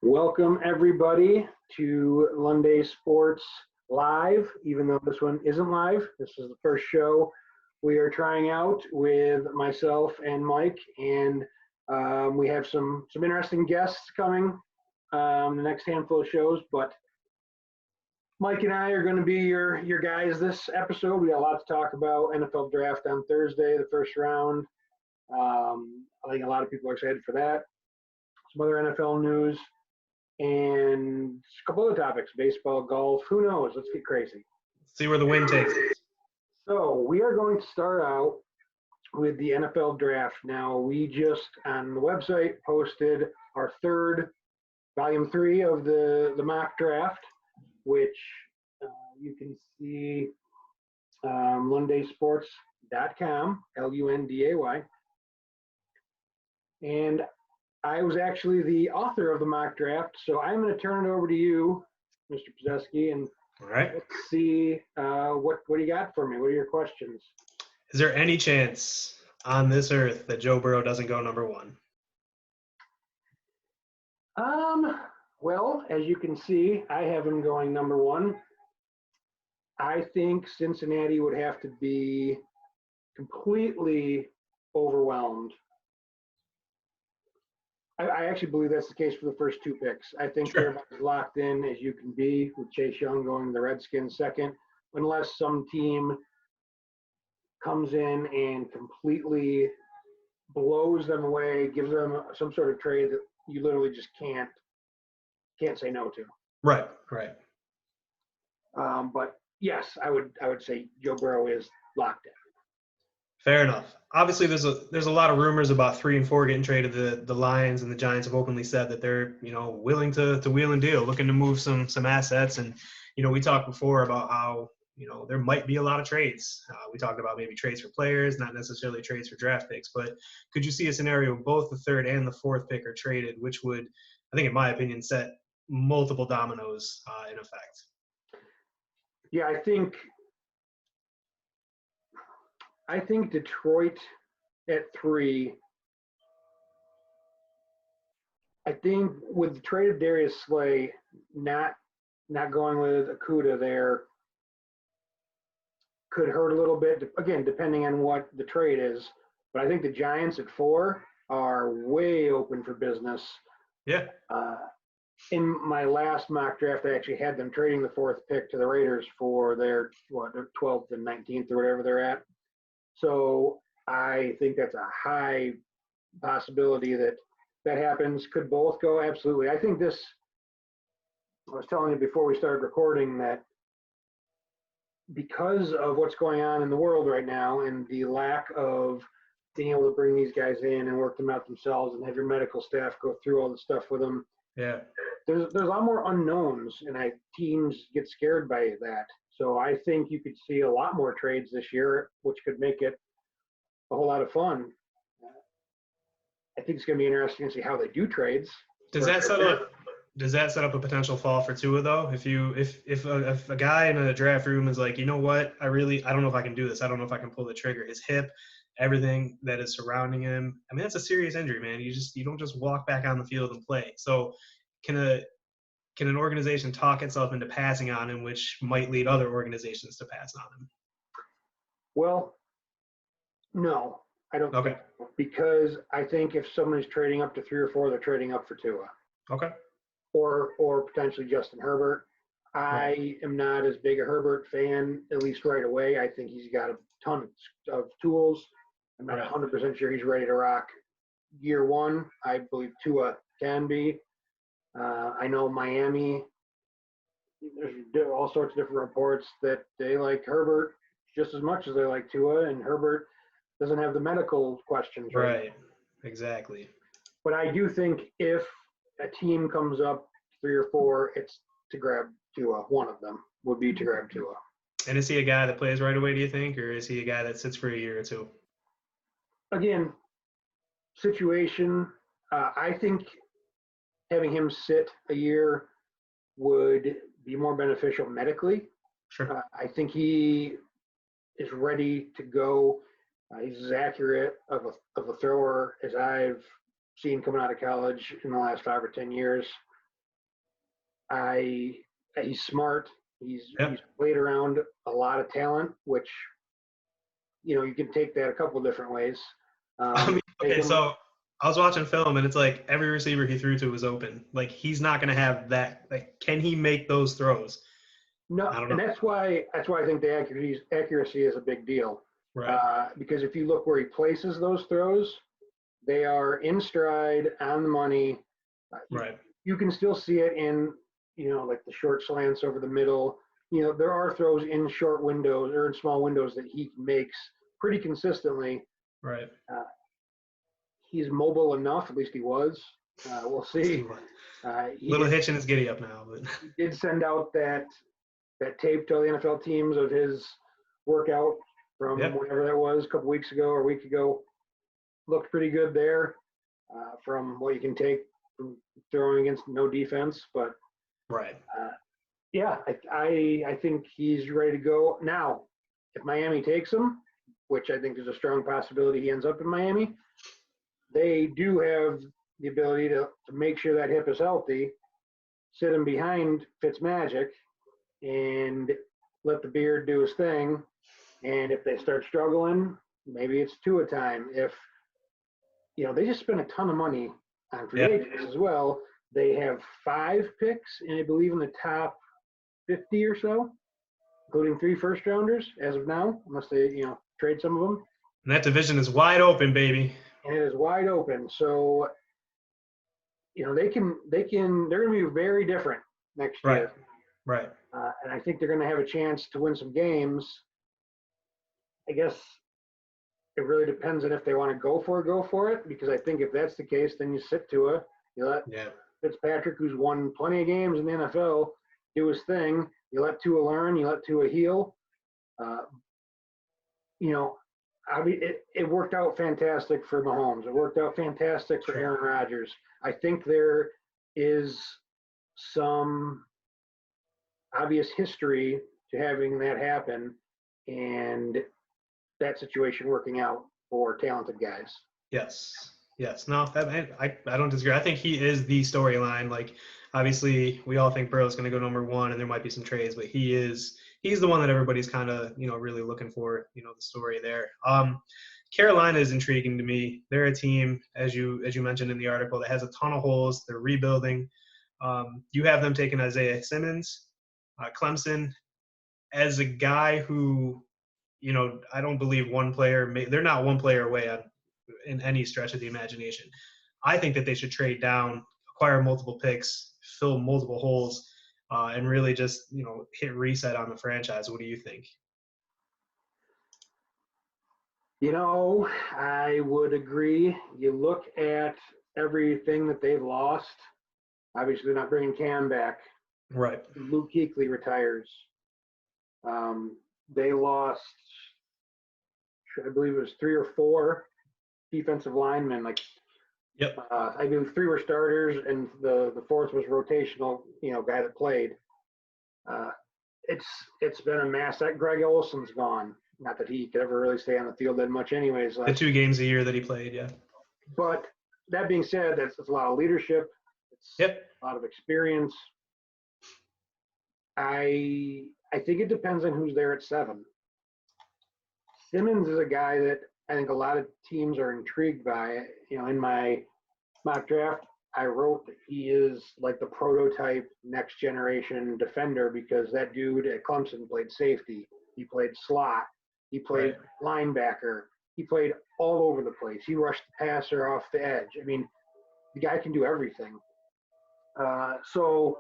Welcome, everybody, to Lunday Sports Live, even though this one isn't live. This is the first show we are trying out with myself and Mike, and we have some interesting guests coming the next handful of shows, but Mike and I are going to be your guys this episode. We got a lot to talk about. NFL draft on Thursday, the first round. I think a lot of people are excited for that. Some other NFL news and a couple other topics, baseball, golf, who knows? Let's get crazy. See where the wind takes us. So we are going to start out with the NFL draft. Now, we just, on the website, posted our volume 3 of the mock draft, which you can see lundaysports.com, Lunday. And I was actually the author of the mock draft, so I'm going to turn it over to you, Mr. Pozeski, and All right. let's see what do you got for me? What are your questions? Is there any chance on this earth that Joe Burrow doesn't go number 1? Well, as you can see, I have him going number 1. I think Cincinnati would have to be completely overwhelmed. I actually believe that's the case for the first 2 picks. I think they're about as locked in as you can be with Chase Young going to the Redskins second, unless some team comes in and completely blows them away, gives them some sort of trade that you literally just can't say no to. Right. But yes, I would say Joe Burrow is locked in. Fair enough. Obviously, there's a lot of rumors about 3 and 4 getting traded. The Lions and the Giants have openly said that they're willing to wheel and deal, looking to move some assets. And we talked before about how there might be a lot of trades. We talked about maybe trades for players, not necessarily trades for draft picks. But could you see a scenario where both the 3rd and the 4th pick are traded, which would, I think, in my opinion, set multiple dominoes in effect? Yeah, I think Detroit at 3. I think with the trade of Darius Slay, not going with Okudah there could hurt a little bit. Again, depending on what the trade is. But I think the Giants at 4 are way open for business. Yeah. In my last mock draft, I actually had them trading the 4th pick to the Raiders for their 12th and 19th or whatever they're at. So I think that's a high possibility that happens. Could both go? Absolutely. I think I was telling you before we started recording that because of what's going on in the world right now and the lack of being able to bring these guys in and work them out themselves and have your medical staff go through all the stuff with them. Yeah. There's a lot more unknowns, and teams get scared by that. So I think you could see a lot more trades this year, which could make it a whole lot of fun. I think it's going to be interesting to see how they do trades. Does that set up a potential fall for Tua though? If a guy in a draft room is like, you know what, I don't know if I can do this. I don't know if I can pull the trigger. His hip, everything that is surrounding him. I mean, that's a serious injury, man. You don't just walk back on the field and play. So can an organization talk itself into passing on him, which might lead other organizations to pass on him? Well, no, I don't. Okay. Think, because I think if someone's trading up to 3 or 4, they're trading up for Tua. Okay. Or potentially Justin Herbert. I am not as big a Herbert fan, at least right away. I think he's got a ton of tools. I'm not 100% sure he's ready to rock year 1. I believe Tua can be. I know Miami, there's all sorts of different reports that they like Herbert just as much as they like Tua, and Herbert doesn't have the medical questions. Right. Exactly. But I do think if a team comes up 3 or 4, it's to grab Tua. One of them would be to grab Tua. And is he a guy that plays right away, do you think, or is he a guy that sits for a year or 2? Again, situation. I think having him sit a year would be more beneficial medically. Sure. I think he is ready to go. He's as accurate of a thrower as I've seen coming out of college in the last 5 or 10 years. He's smart. Yep. He's played around a lot of talent, which you can take that a couple different ways. I mean, Take okay, him. so I was watching film and it's like every receiver he threw to was open. Like he's not going to have that. Like, can he make those throws? No, I don't and know. that's why I think the accuracy is a big deal. Right. Because if you look where he places those throws, they are in stride, on the money. You, Right. you can still see it in like the short slants over the middle. There are throws in short windows or in small windows that he makes pretty consistently. Right. Uh, he's mobile enough, at least he was. We'll see. He Little did hitch in his giddy up now, but he did send out that tape to all the NFL teams of his workout from yep. whatever that was, a couple weeks ago or a week ago. Looked pretty good there from what you can take from throwing against no defense. But Right. yeah, I think he's ready to go. Now, if Miami takes him, which I think is a strong possibility he ends up in Miami, they do have the ability to make sure that hip is healthy, sit him behind Fitzmagic, and let the beard do his thing. And if they start struggling, maybe it's two a time. If they just spent a ton of money on free Yeah. agents as well. They have 5 picks, and I believe in the top 50 or so, including 3 first rounders as of now, unless they trade some of them. And that division is wide open, baby. And it is wide open. So they're going to be very different next Right. year. Right. And I think they're going to have a chance to win some games. I guess it really depends on if they want to go for it, because I think if that's the case, then you sit Tua, you let Yeah. Fitzpatrick, who's won plenty of games in the NFL, do his thing. You let Tua learn, you let Tua heal. It worked out fantastic for Mahomes. It worked out fantastic for Aaron Rodgers. I think there is some obvious history to having that happen and that situation working out for talented guys. Yes. Yes. No, I don't disagree. I think he is the storyline. Like, obviously, we all think Burrow's going to go number 1, and there might be some trades, but he's the one that everybody's kind of really looking for. The story there. Carolina is intriguing to me. They're a team, as you mentioned in the article, that has a ton of holes. They're rebuilding. You have them taking Isaiah Simmons, Clemson, as a guy who, I don't believe they're not one player away in any stretch of the imagination. I think that they should trade down, acquire multiple picks, fill multiple holes, and really just hit reset on the franchise. What do you think? I would agree. You look at everything that they've lost. Obviously, they're not bringing Cam back. Right. Luke Kuechly retires. They lost, I believe it was 3 or 4 defensive linemen. Yep. I believe 3 were starters, and the 4th was rotational. Guy that played. It's been a mess. That Greg Olson's gone. Not that he could ever really stay on the field that much, anyways. The 2 games a year that he played, yeah. But that being said, that's a lot of leadership. It's a lot of experience. I think it depends on who's there at 7. Simmons is a guy that I think a lot of teams are intrigued by. In my mock draft, I wrote that he is like the prototype next generation defender, because that dude at Clemson played safety. He played slot. He played linebacker. He played all over the place. He rushed the passer off the edge. I mean, the guy can do everything. So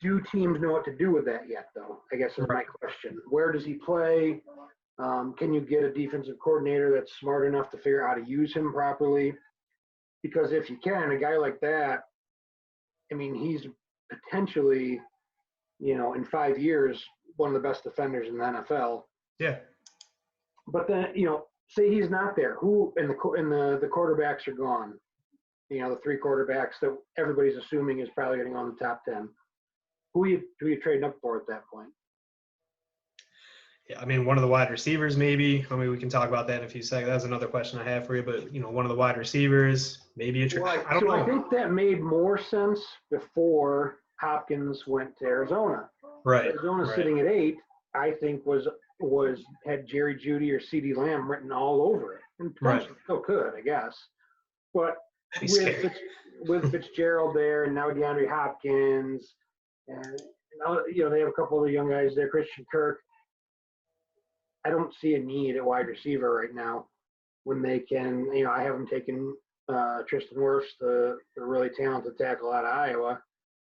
do teams know what to do with that yet, though? I guess is my question. Where does he play? Can you get a defensive coordinator that's smart enough to figure out how to use him properly? Because if you can, a guy like that, I mean, he's potentially, in 5 years, one of the best defenders in the NFL. Yeah. But then, say he's not there. Who and the quarterbacks are gone. The 3 quarterbacks that everybody's assuming is probably going to go in the top 10. Who are you trading up for at that point? Yeah, I mean, one of the wide receivers, maybe. I mean, we can talk about that in a few seconds. That's another question I have for you. But one of the wide receivers, maybe Well, I don't so I know. think that made more sense before Hopkins went to Arizona. Right, Arizona right. sitting at 8, I think was had Jerry Jeudy or CeeDee Lamb written all over it, and Right. potentially still could, I guess. But That'd be with scary. Fitzgerald there, and now DeAndre Hopkins, and they have a couple of the young guys there, Christian Kirk. I don't see a need at wide receiver right now when they can. I haven't taken Tristan Wirfs, the really talented tackle out of Iowa,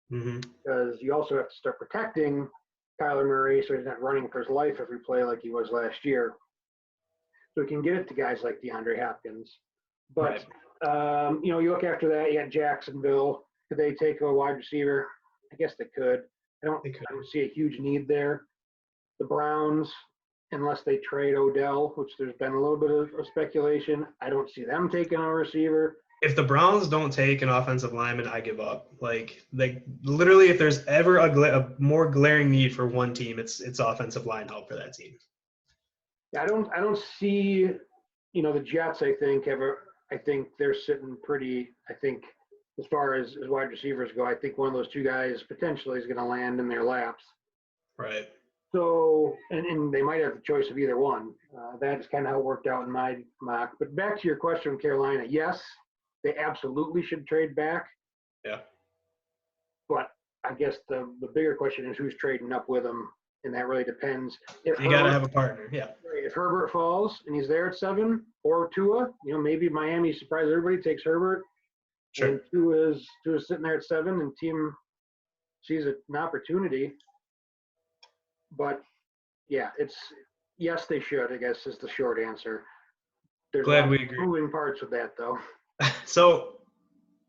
Hmm. because you also have to start protecting Kyler Murray so he's not running for his life every play like he was last year. So we can get it to guys like DeAndre Hopkins. But, Right. you look after that, you got Jacksonville. Could they take a wide receiver? I guess they could. They could. I don't see a huge need there. The Browns, unless they trade Odell, which there's been a little bit of speculation, I don't see them taking a receiver. If the Browns don't take an offensive lineman, I give up. Like literally, if there's ever a more glaring need for one team, it's offensive line help for that team. I don't see, the Jets. I think they're sitting pretty. I think as far as wide receivers go, I think one of those two guys potentially is going to land in their laps. Right. So, and they might have the choice of either one. That's kind of how it worked out in my mock. But back to your question, Carolina. Yes, they absolutely should trade back. Yeah. But I guess the bigger question is who's trading up with them, and that really depends. If You got to have a partner. Yeah. If Herbert falls and he's there at 7, or Tua, maybe Miami surprises everybody, takes Herbert, Sure. and Tua is sitting there at 7, and team sees an opportunity. But yeah, yes, they should, I guess, is the short answer. There's a lot Glad we of agree. moving parts with that, though. So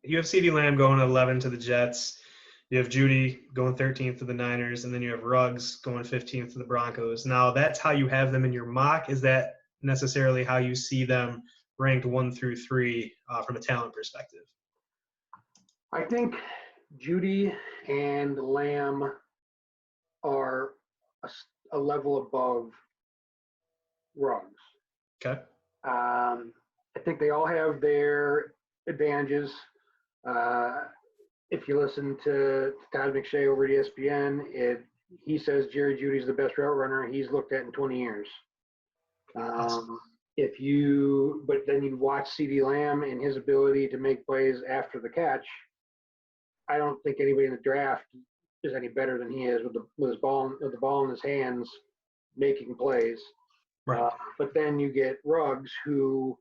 you have CeeDee Lamb going 11 to the Jets. You have Judy going 13th to the Niners, and then you have Ruggs going 15th to the Broncos. Now, that's how you have them in your mock. Is that necessarily how you see them ranked 1 through 3 from a talent perspective? I think Judy and Lamb are a level above Ruggs. Okay. I think they all have their advantages. If you listen to Todd McShay over at ESPN, he says Jerry Judy's the best route runner he's looked at in 20 years. Awesome. But then you watch CeeDee Lamb and his ability to make plays after the catch. I don't think anybody in the draft is any better than he is with the ball in his hands, making plays. Right. But then you get Ruggs, who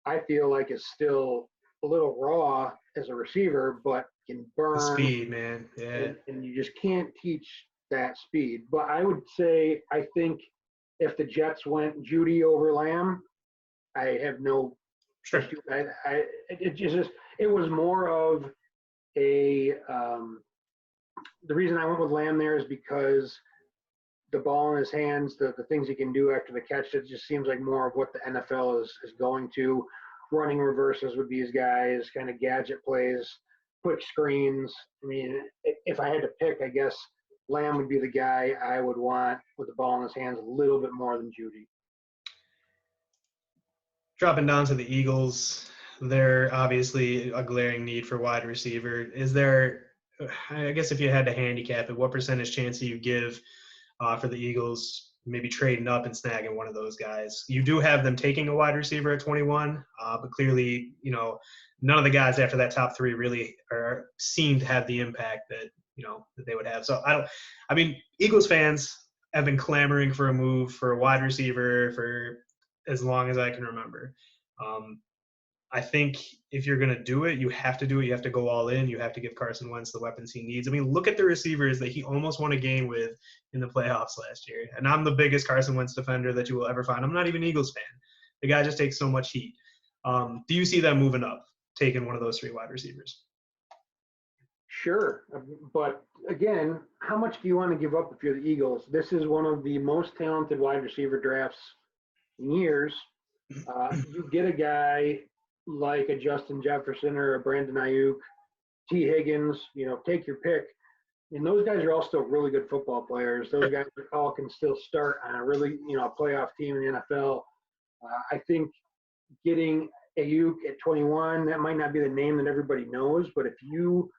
I feel like is still a little raw as a receiver, but can burn. The speed, man. Yeah. And you just can't teach that speed. But I would say, I think if the Jets went Judy over Lamb, I have no. Sure. It was more of a. The reason I went with Lamb there is because the ball in his hands, the things he can do after the catch, it just seems like more of what the NFL is going to. Running reverses with these guys, kind of gadget plays, quick screens. I mean, if I had to pick, I guess Lamb would be the guy I would want with the ball in his hands a little bit more than Judy. Dropping down to the Eagles, they're obviously a glaring need for wide receiver. Is there, I guess if you had to handicap it, what percentage chance do you give for the Eagles maybe trading up and snagging one of those guys? You do have them taking a wide receiver at 21, but clearly, none of the guys after that top 3 really seem to have the impact that they would have. So Eagles fans have been clamoring for a move for a wide receiver for as long as I can remember. I think if you're going to do it, you have to do it. You have to go all in. You have to give Carson Wentz the weapons he needs. I mean, look at the receivers that he almost won a game with in the playoffs last year. And I'm the biggest Carson Wentz defender that you will ever find. I'm not even an Eagles fan. The guy just takes so much heat. Do you see them moving up, taking one of those 3 wide receivers? Sure. But again, how much do you want to give up if you're the Eagles? This is one of the most talented wide receiver drafts in years. You get a guy like a Justin Jefferson or a Brandon Ayuk, T. Higgins, take your pick. And those guys are all still really good football players. Those guys all can still start on a really, a playoff team in the NFL. I think getting Ayuk at 21, that might not be the name that everybody knows, but if you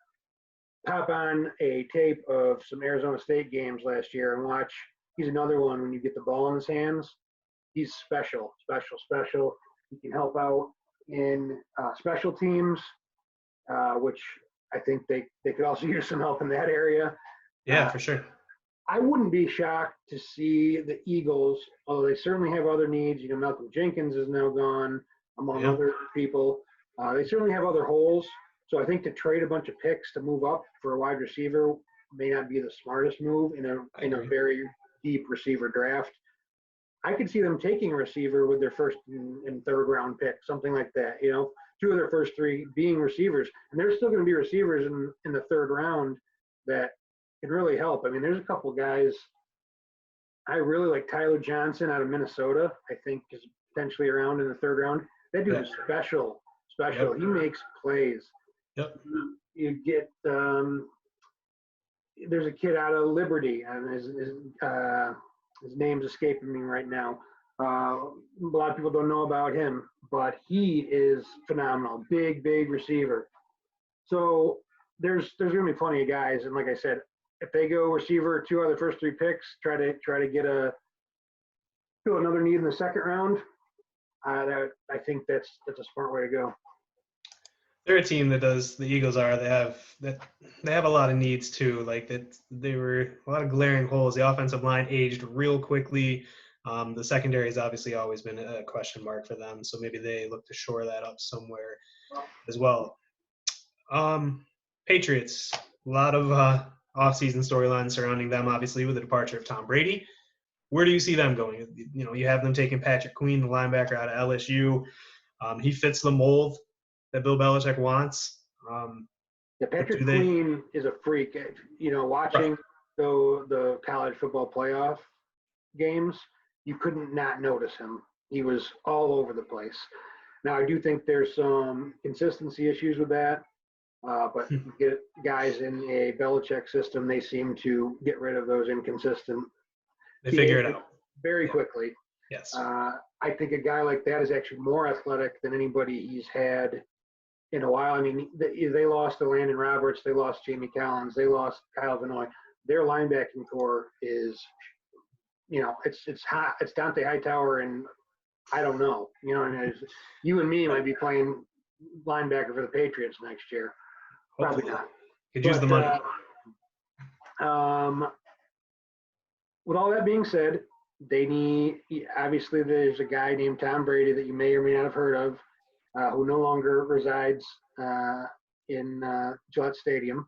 pop on a tape of some Arizona State games last year and watch, he's another one when you get the ball in his hands. He's special, special, special. He can help out in special teams, which I think they could also use some help in that area. Yeah, for sure. I wouldn't be shocked to see the Eagles, although they certainly have other needs. Malcolm Jenkins is now gone, among other people. They certainly have other holes. So I think to trade a bunch of picks to move up for a wide receiver may not be the smartest move in a very deep receiver draft. I could see them taking a receiver with their first and third round pick, something like that. Two of their first three being receivers, and there's still going to be receivers in the third round that can really help. I mean, there's a couple guys. I really like Tyler Johnson out of Minnesota. I think is potentially around in the third round. That dude is special. Yep. He makes plays. Yep. You get there's a kid out of Liberty, and his name's escaping me right now. A lot of people don't know about him, but he is phenomenal. Big receiver. So there's going to be plenty of guys, and like I said, if they go receiver 2 out of the first 3 picks, try to get fill another need in the second round. I think that's a smart way to go. They're a team that does. The Eagles are. They have a lot of needs too. Like that, they were a lot of glaring holes. The offensive line aged real quickly. The secondary has obviously always been a question mark for them. So maybe they look to shore that up somewhere as well. Patriots. A lot of offseason storylines surrounding them, obviously, with the departure of Tom Brady. Where do you see them going? You have them taking Patrick Queen, the linebacker out of LSU. He fits the mold that Bill Belichick wants. Patrick Queen is a freak. Watching the college football playoff games, you couldn't not notice him. He was all over the place. Now, I do think there's some consistency issues with that, but you get guys in a Belichick system, they seem to get rid of those inconsistent. They figure it out very quickly. Yes. I think a guy like that is actually more athletic than anybody he's had in a while. I mean, they lost to Landon Roberts, they lost Jamie Collins, they lost Kyle Vanoy. Their linebacking core is, it's hot. It's Dante Hightower, and I don't know. You and me might be playing linebacker for the Patriots next year. Hopefully. Probably not. Could use the money. With all that being said, obviously there's a guy named Tom Brady that you may or may not have heard of, who no longer resides in Gillette Stadium.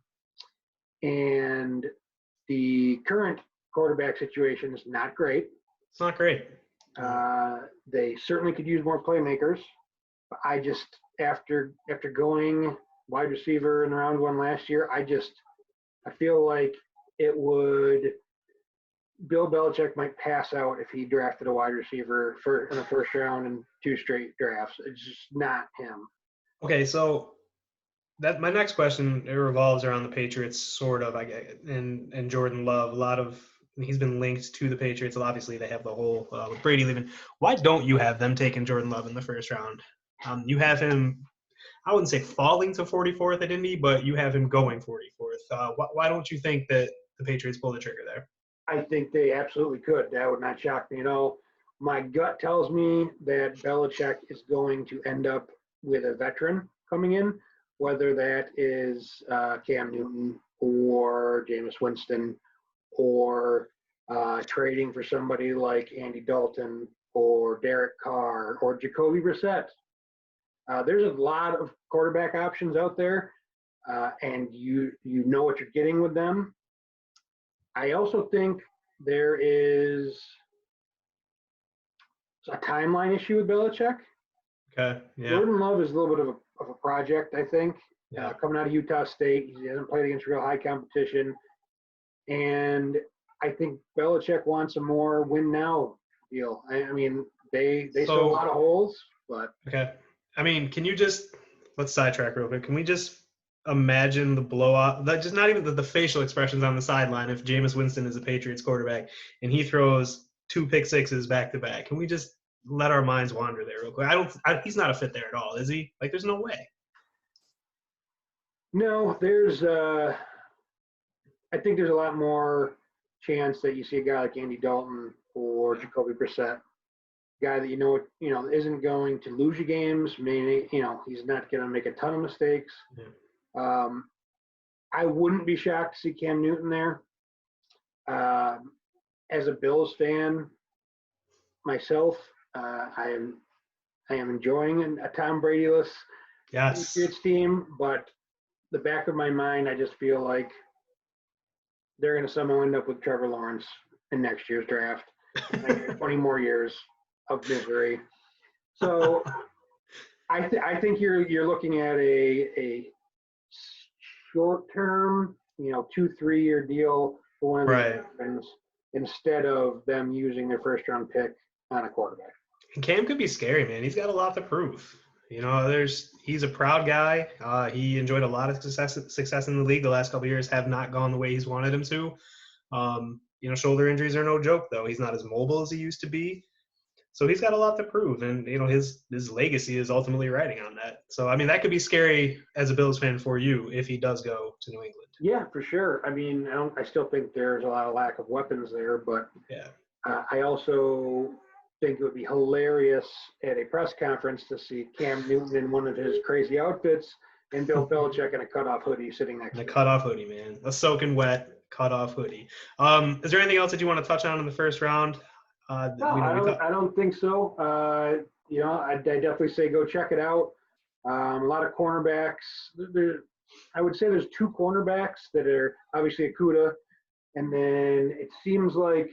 And the current quarterback situation is not great. It's not great. They certainly could use more playmakers. I just, after going wide receiver in round 1 last year, I feel like Bill Belichick might pass out if he drafted a wide receiver in the first round in 2 straight drafts. It's just not him. Okay, so my next question, it revolves around the Patriots, sort of, and Jordan Love. He's been linked to the Patriots. Obviously, they have the whole with Brady leaving. Why don't you have them taking Jordan Love in the first round? You have him, I wouldn't say falling to 44th at Indy, but you have him going 44th. Why don't you think that the Patriots pull the trigger there? I think they absolutely could. That would not shock me at all. My gut tells me that Belichick is going to end up with a veteran coming in, whether that is Cam Newton or Jameis Winston or trading for somebody like Andy Dalton or Derek Carr or Jacoby Brissett. There's a lot of quarterback options out there, and you know what you're getting with them. I also think there is a timeline issue with Belichick. Okay. Yeah. Jordan Love is a little bit of a project, I think. Yeah. Coming out of Utah State, he hasn't played against real high competition, and I think Belichick wants a more win now deal. I mean, they still a lot of holes, but okay. I mean, can you let's sidetrack real quick. Can we just imagine the blowout, just not even the facial expressions on the sideline if Jameis Winston is a Patriots quarterback and he throws 2 pick-sixes back to back? Can we just let our minds wander there real quick? He's not a fit there at all, is he? Like, there's no way. No, I think there's a lot more chance that you see a guy like Andy Dalton or Jacoby Brissett, guy that isn't going to lose you games. Maybe he's not going to make a ton of mistakes. Yeah. I wouldn't be shocked to see Cam Newton there. As a Bills fan myself, I am enjoying a Tom Brady-less Yes. Patriots team, but the back of my mind, I just feel like they're going to somehow end up with Trevor Lawrence in next year's draft. 20 more years of misery. So I think you're looking at a short-term, 2-3 year deal for one of these weapons instead of them using their first-round pick on a quarterback. And Cam could be scary, man. He's got a lot to prove. He's a proud guy. He enjoyed a lot of success in the league the last couple of years. Have not gone the way he's wanted him to. Shoulder injuries are no joke, though. He's not as mobile as he used to be. So he's got a lot to prove, and his legacy is ultimately riding on that. So I mean, that could be scary as a Bills fan for you if he does go to New England. Yeah, for sure. I mean, I still think there's a lot of lack of weapons there, but yeah, I also think it would be hilarious at a press conference to see Cam Newton in one of his crazy outfits and Bill Belichick in a cutoff hoodie sitting next to him. A cutoff hoodie, man. A soaking wet cutoff hoodie. Is there anything else that you want to touch on in the first round? No, I don't think so. I'd definitely say go check it out. A lot of cornerbacks. I would say there's 2 cornerbacks that are obviously Okudah, and then it seems like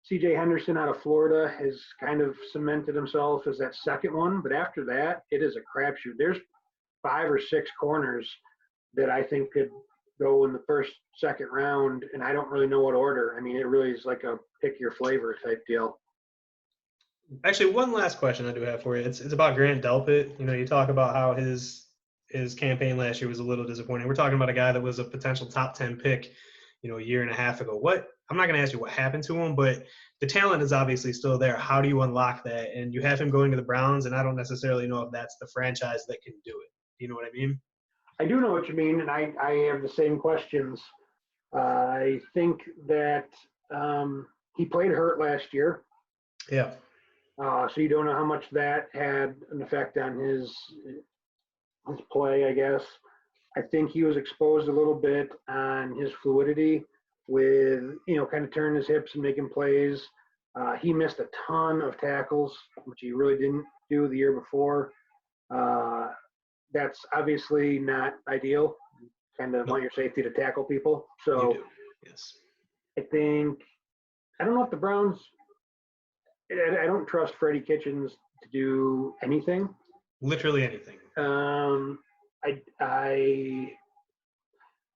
C.J. Henderson out of Florida has kind of cemented himself as that second one. But after that, it is a crapshoot. There's 5 or 6 corners that I think could go in the first, second round, and I don't really know what order. I mean, it really is like a pick your flavor type deal. Actually, one last question I do have for you. It's about Grant Delpit. You talk about how his campaign last year was a little disappointing. We're talking about a guy that was a potential top 10 pick, a year and a half ago. I'm not going to ask you what happened to him, but the talent is obviously still there. How do you unlock that? And you have him going to the Browns, and I don't necessarily know if that's the franchise that can do it. Do you know what I mean? I do know what you mean, and I have the same questions. I think that he played hurt last year. Yeah. So you don't know how much that had an effect on his play, I guess. I think he was exposed a little bit on his fluidity with, kind of turning his hips and making plays. He missed a ton of tackles, which he really didn't do the year before. That's obviously not ideal. Kind of want your safety to tackle people. So yes. I don't know if the Browns, I don't trust Freddie Kitchens to do anything. Literally anything.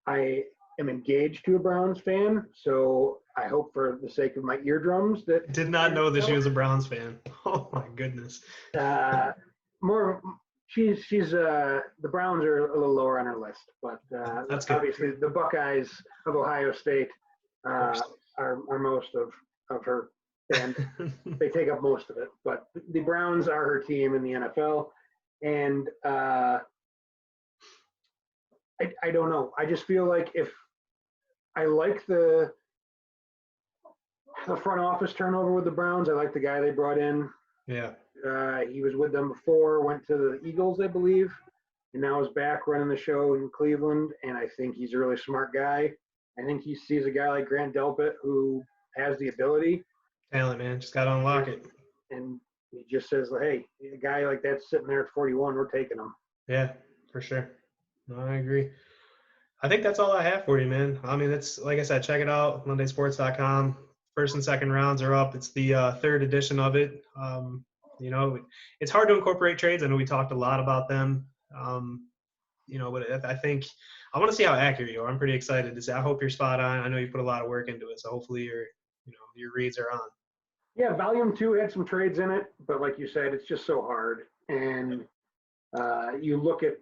I am engaged to a Browns fan, so I hope for the sake of my eardrums that. Did not know that she was a Browns fan. Oh my goodness. She's the Browns are a little lower on her list, but that's good. Obviously the Buckeyes of Ohio State are most of her, and they take up most of it. But the Browns are her team in the NFL, and I don't know. I just feel like if I like the front office turnover with the Browns, I like the guy they brought in. Yeah. He was with them before, went to the Eagles, I believe, and now is back running the show in Cleveland. And I think he's a really smart guy. I think he sees a guy like Grant Delpit who has the ability. Talent, man. Just got to unlock it. And he just says, hey, a guy like that's sitting there at 41, we're taking him. Yeah, for sure. No, I agree. I think that's all I have for you, man. I mean, it's like I said, check it out, LundaySports.com. First and second rounds are up. It's the third edition of it. It's hard to incorporate trades. I know we talked a lot about them. But I think I want to see how accurate you are. I'm pretty excited to see. I hope you're spot on. I know you put a lot of work into it, so hopefully your reads are on. Yeah, Volume 2 had some trades in it, but like you said, it's just so hard. And you look at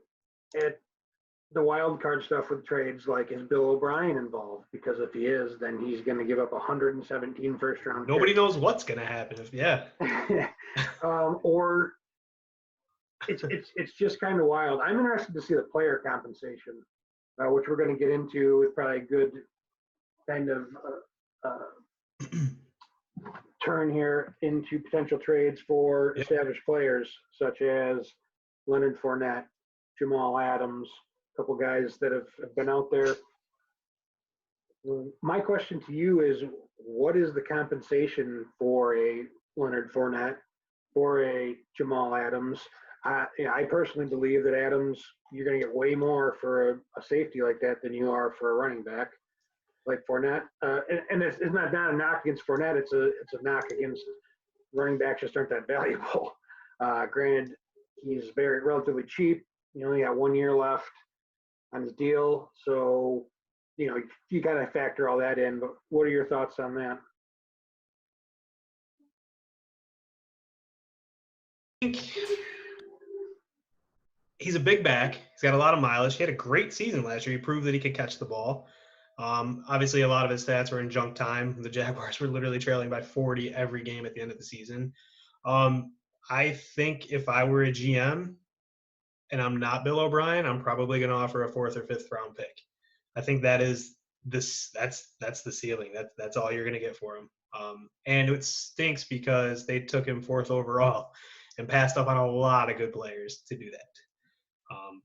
the wild card stuff with trades, like, is Bill O'Brien involved? Because if he is, then he's going to give up 117 first round Nobody picks. knows what's going to happen. Yeah. Or it's just kind of wild. I'm interested to see the player compensation, which we're going to get into with probably a good kind of turn here into potential trades for established players such as Leonard Fournette, Jamal Adams, a couple guys that have been out there. My question to you is, what is the compensation for a Leonard Fournette, for a Jamal Adams? I personally believe that Adams, you're going to get way more for a safety like that than you are for a running back like Fournette. And it's not a knock against Fournette. It's a knock against running backs just aren't that valuable. Granted, he's relatively cheap. He only got 1 year left on his deal. So, you got to factor all that in. But what are your thoughts on that? I think he's a big back. He's got a lot of mileage. He had a great season last year. He proved that he could catch the ball. Obviously, a lot of his stats were in junk time. The Jaguars were literally trailing by 40 every game at the end of the season. I think if I were a GM and I'm not Bill O'Brien, I'm probably going to offer a 4th or 5th round pick. I think that is this. That's the ceiling. That's all you're going to get for him. And it stinks because they took him 4th overall and passed up on a lot of good players to do that.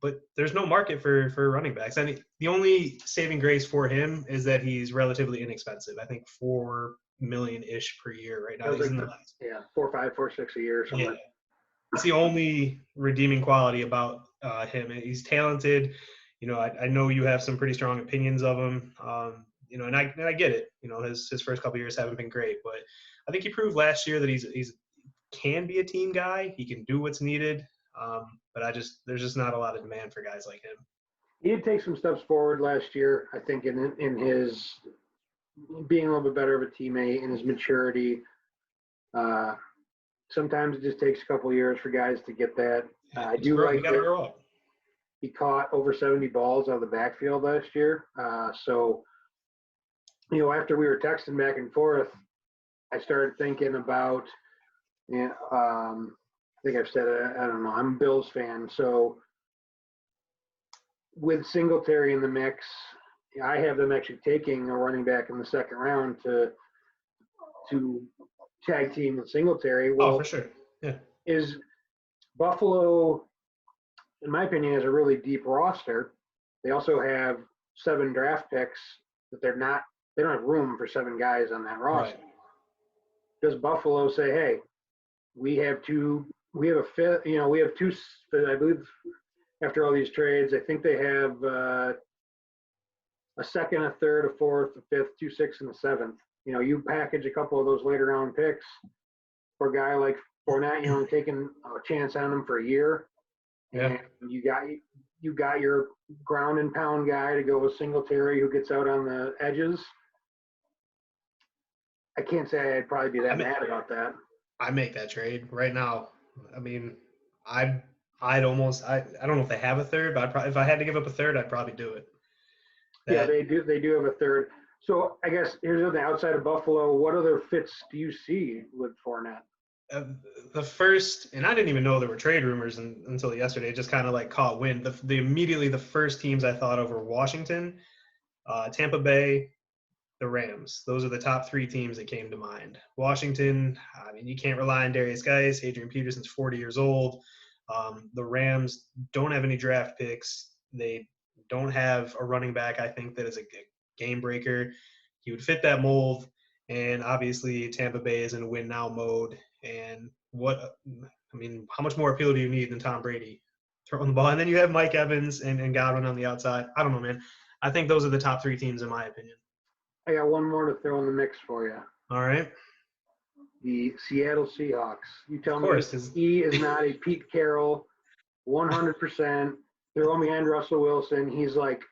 But there's no market for running backs. I think the only saving grace for him is that he's relatively inexpensive. I think $4 million-ish per year right now. He's in the last. Yeah, 4.5, 4.6 a year or something. Yeah. It's the only redeeming quality about him. He's talented. I know you have some pretty strong opinions of him. And I get it. His first couple of years haven't been great, but I think he proved last year that he's can be a team guy. He can do what's needed. But there's just not a lot of demand for guys like him. He did take some steps forward last year, I think, in his being a little bit better of a teammate and his maturity. Sometimes it just takes a couple of years for guys to get that. I do like that he caught over 70 balls out of the backfield last year. So, after we were texting back and forth, I started thinking about, I think I've said it, I don't know, I'm a Bills fan. So with Singletary in the mix, I have them actually taking a running back in the 2nd round to tag team with Singletary. Well, for sure. Yeah. Is Buffalo, in my opinion, has a really deep roster. They also have 7 draft picks that they don't have room for 7 guys on that roster. Right. Does Buffalo say, hey, we have a 5th, we have 2, I believe after all these trades, I think they have a 2nd, a 3rd, a 4th, a 5th, 2 6, and a 7th. You package a couple of those later round picks for a guy like Fournette, taking a chance on him for a year. Yeah. And you got your ground and pound guy to go with Singletary who gets out on the edges. I can't say I'd probably be that mad about that. I make that trade right now. I mean, I'd almost I don't know if they have a 3rd, but if I had to give up a 3rd, I'd probably do it. Yeah, they do have a 3rd. So I guess here's the thing, outside of Buffalo, what other fits do you see with Fournette? The first, and I didn't even know there were trade rumors until yesterday. Just kind of like caught wind. Immediately the first teams I thought of were Washington, Tampa Bay, the Rams. Those are the top 3 teams that came to mind. Washington, I mean, you can't rely on Darius Geis. Adrian Peterson's 40 years old. The Rams don't have any draft picks. They don't have a running back, I think, that is a game breaker. He would fit that mold. And obviously Tampa Bay is in a win now mode. And how much more appeal do you need than Tom Brady throwing the ball? And then you have Mike Evans and Godwin on the outside. I don't know, man. I think those are the top 3 teams in my opinion. I got one more to throw in the mix for you. All right. The Seattle Seahawks. You tell me he is not a Pete Carroll, 100%. Throw him behind Russell Wilson. He's like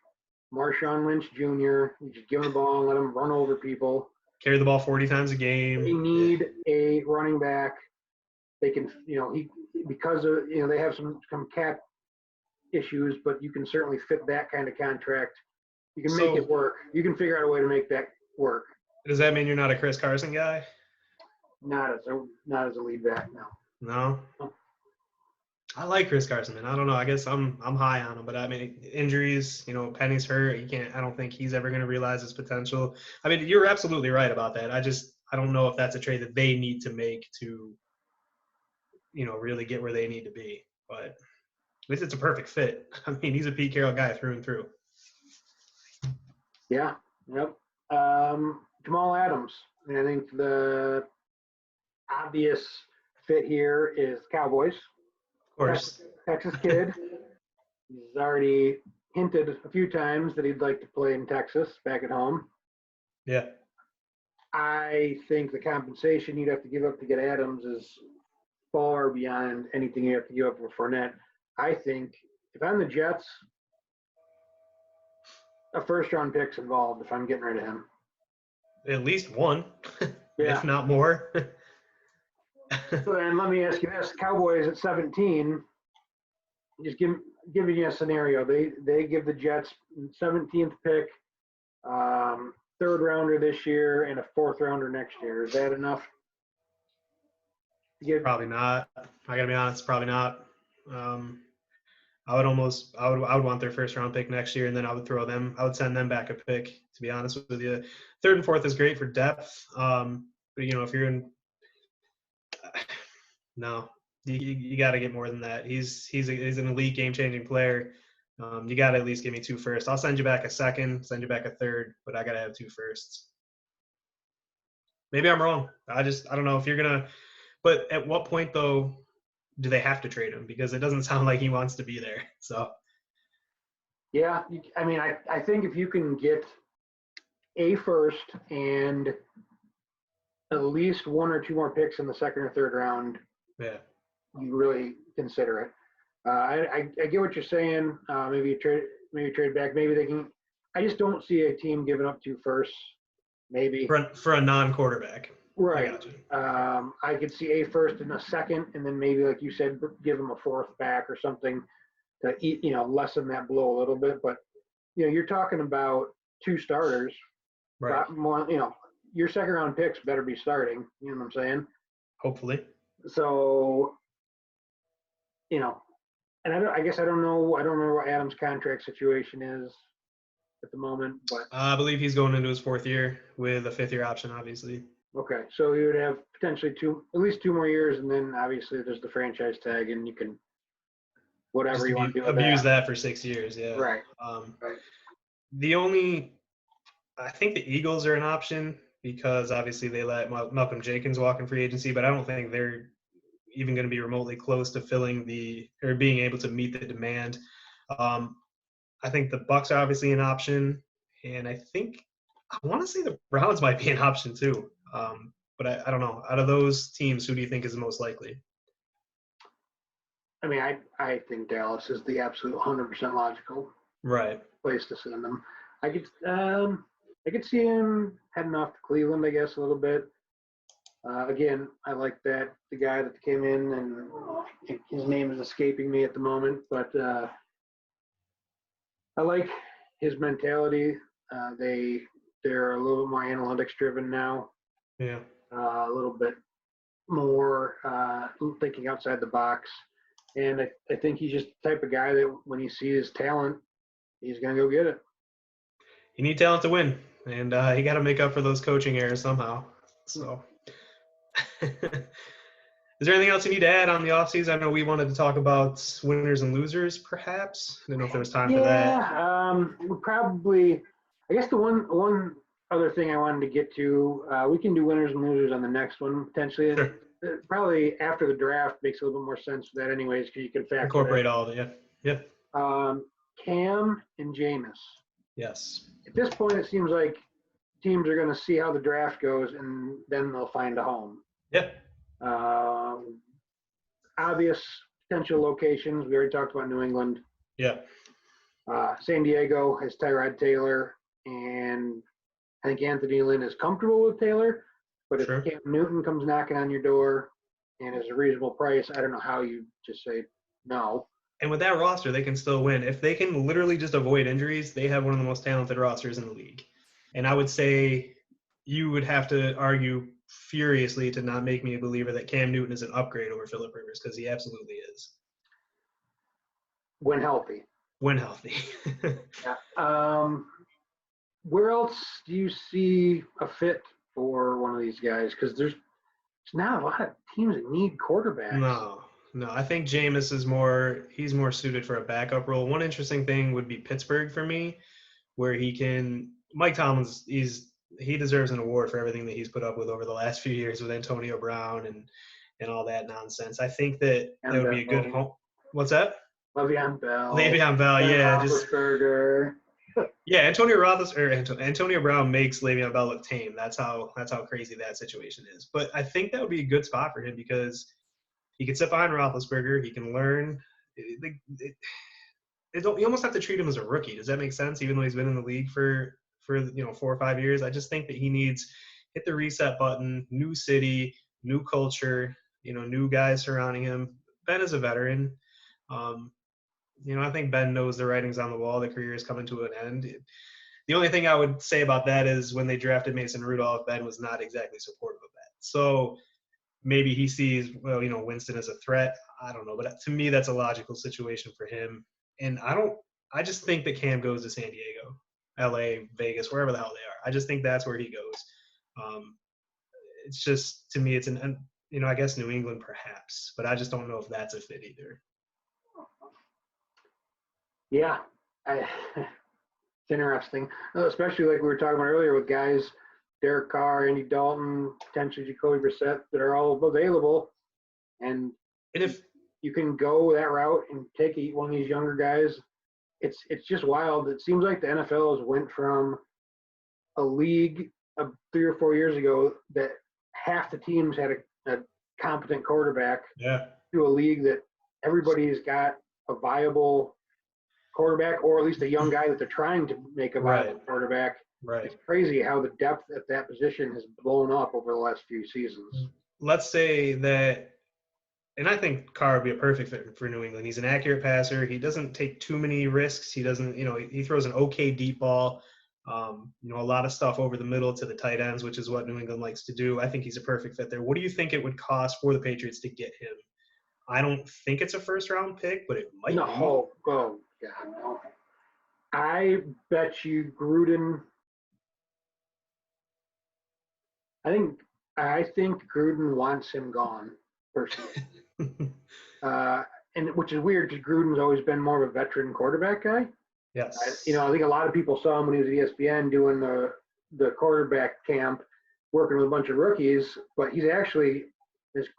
Marshawn Lynch Jr. You just give him the ball and let him run over people. Carry the ball 40 times a game. They need a running back. They can, because of, they have some cap issues, but you can certainly fit that kind of contract. You can make So it work. You can figure out a way to make that work. does that mean you're not a Chris Carson guy? Not as a lead back, no. No. I like Chris Carson, man. I don't know. I guess I'm high on him, but I mean, injuries. Penny's hurt. He can't. I don't think he's ever going to realize his potential. I mean, you're absolutely right about that. I don't know if that's a trade that they need to make to, really get where they need to be. But at least it's a perfect fit. I mean, he's a Pete Carroll guy through and through. Yeah. Yep. Jamal Adams. And I think the obvious fit here is Cowboys. Of course. Texas kid. He's already hinted a few times that he'd like to play in Texas back at home. Yeah. I think the compensation you'd have to give up to get Adams is far beyond anything you have to give up for Fournette. I think if I'm the Jets, a first-round pick's involved if I'm getting rid of him. At least one, if not more. So then let me ask you this: Cowboys at 17. Just giving you a scenario. They give the Jets 17th pick, third rounder this year, and a fourth rounder next year. Is that enough? Probably not. I gotta be honest. Probably not. I would want their first round pick next year, and then I would send them back a pick, to be honest with you. Third and fourth is great for depth. But if you're in, no, you got to get more than that. He's an elite game changing player. You got to at least give me 2 firsts. I'll send you back a second, send you back a third, but I got to have 2 firsts. Maybe I'm wrong. I don't know if you're going to, but at what point though, do they have to trade him? Because it doesn't sound like he wants to be there. So. Yeah. I mean, I think if you can get a first and at least 1 or 2 more picks in the second or third round, yeah, you really consider it. I get what you're saying. Maybe trade back. Maybe they can. I just don't see a team giving up 2 firsts. Maybe for a non-quarterback. Right. I could see a first and a second, and then maybe, like you said, give them a fourth back or something to lessen that blow a little bit. But you're talking about 2 starters. Right. More, your second round picks better be starting. You know what I'm saying? Hopefully. So, and I guess I don't know. I don't remember what Adams' contract situation is at the moment, but I believe he's going into his 4th year with a 5th-year option, obviously. Okay, so you would have potentially at least 2 more years, and then obviously there's the franchise tag, and you can whatever you want to do with abuse that for 6 years. Yeah. Right. Right. I think the Eagles are an option because obviously they let Malcolm Jenkins walk in free agency, but I don't think they're even going to be remotely close to or being able to meet the demand. I think the Bucs are obviously an option, and I want to say the Browns might be an option too. But I don't know. Out of those teams, who do you think is the most likely? I mean, I think Dallas is the absolute 100% logical place to send them. I could see him heading off to Cleveland, I guess, a little bit. Again, I like the guy that came in, and his name is escaping me at the moment, but I like his mentality. They're a little bit more analytics driven now. Yeah. A little bit more thinking outside the box. And I think he's just the type of guy that when he sees talent, he's going to go get it. You need talent to win, and you got to make up for those coaching errors somehow. So is there anything else you need to add on the offseason? I know we wanted to talk about winners and losers, perhaps. I didn't know if there was time for that. Yeah, we probably – I guess the one other thing I wanted to get to, we can do winners and losers on the next one, potentially. Sure. Probably after the draft makes a little bit more sense for that anyways, because you can factor incorporate all of it, yeah. Cam and Jameis. Yes. At this point, it seems like teams are going to see how the draft goes, and then they'll find a home. Yeah. Obvious potential locations. We already talked about New England. Yeah. San Diego has Tyrod Taylor, and I think Anthony Lynn is comfortable with Taylor. But if Cam Newton comes knocking on your door and is a reasonable price, I don't know how you just say no. And with that roster, they can still win. If they can literally just avoid injuries, they have one of the most talented rosters in the league. And I would say you would have to argue furiously to not make me a believer that Cam Newton is an upgrade over Phillip Rivers, because he absolutely is. When healthy. When healthy. Yeah. Where else do you see a fit for one of these guys? Because there's not a lot of teams that need quarterbacks. No. I think Jameis he's more suited for a backup role. One interesting thing would be Pittsburgh for me, where Mike Tomlins, he deserves an award for everything that he's put up with over the last few years with Antonio Brown and all that nonsense. I think that would be a good home. What's that? Le'Veon Bell. Le'Veon Bell, yeah. Antonio Brown makes Le'Veon Bell look tame. That's how crazy that situation is. But I think that would be a good spot for him because he can sit behind Roethlisberger. He can learn. You almost have to treat him as a rookie. Does that make sense? Even though he's been in the league for 4 or 5 years, I just think that he needs hit the reset button. New city, new culture. New guys surrounding him. Ben is a veteran. I think Ben knows the writing's on the wall. The career is coming to an end. The only thing I would say about that is when they drafted Mason Rudolph, Ben was not exactly supportive of that. So maybe he sees, Winston as a threat. I don't know. But to me, that's a logical situation for him. And I just think that Cam goes to San Diego, LA, Vegas, wherever the hell they are. I just think that's where he goes. It's just, to me, it's I guess New England perhaps, but I just don't know if that's a fit either. Yeah, it's interesting, especially like we were talking about earlier with guys, Derek Carr, Andy Dalton, potentially Jacoby Brissett, that are all available, and if you can go that route and take one of these younger guys, it's just wild. It seems like the NFL has went from a league of 3 or 4 years ago that half the teams had a competent quarterback, to a league that everybody's got a viable quarterback, or at least a young guy that they're trying to make a viable quarterback. Right. It's crazy how the depth at that position has blown up over the last few seasons. Let's say that, and I think Carr would be a perfect fit for New England. He's an accurate passer. He doesn't take too many risks. He doesn't, he throws an okay deep ball. A lot of stuff over the middle to the tight ends, which is what New England likes to do. I think he's a perfect fit there. What do you think it would cost for the Patriots to get him? I don't think it's a first-round pick, but it might be. Oh, God, no. I bet you Gruden. I think Gruden wants him gone, personally. And which is weird because Gruden's always been more of a veteran quarterback guy. Yes. I think a lot of people saw him when he was at ESPN doing the quarterback camp, working with a bunch of rookies. But he's actually,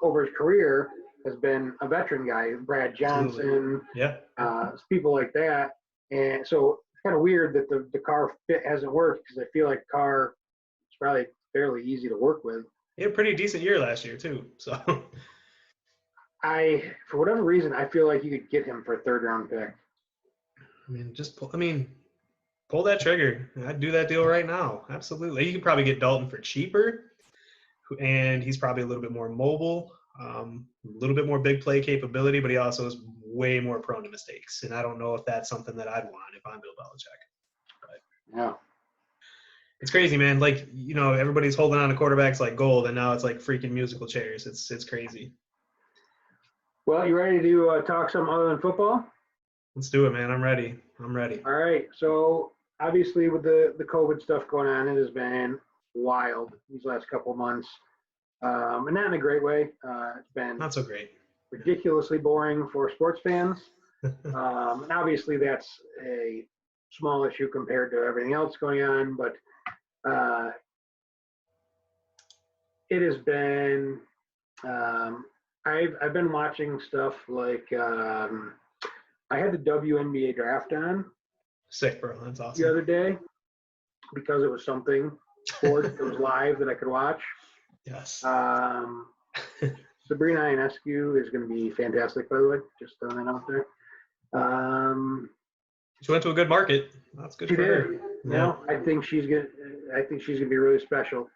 over his career, has been a veteran guy. Brad Johnson, people like that. And so it's kind of weird that the Carr fit hasn't worked, because I feel like Carr is probably fairly easy to work with. He had a pretty decent year last year too. So for whatever reason, I feel like you could get him for a third-round pick. Pull that trigger. I'd do that deal right now. Absolutely. You could probably get Dalton for cheaper, and he's probably a little bit more mobile, a little bit more big play capability, but he also is way more prone to mistakes. And I don't know if that's something that I'd want if I'm Bill Belichick. But yeah. It's crazy, man. Like, everybody's holding on to quarterbacks like gold, and now it's like freaking musical chairs. It's crazy. Well, you ready to talk something other than football? Let's do it, man. I'm ready. All right. So obviously with the COVID stuff going on, it has been wild these last couple of months. And not in a great way. It's been not so great. Ridiculously boring for sports fans. And obviously that's a small issue compared to everything else going on, but it has been I've been watching stuff like I had the WNBA draft on. Sick, bro. That's awesome. The other day, because it was something sports that was live that I could watch. Yes. Sabrina Ionescu is going to be fantastic, by the way. Just throwing that out there. She went to a good market. That's good for her. Yeah. I think she's gonna be really special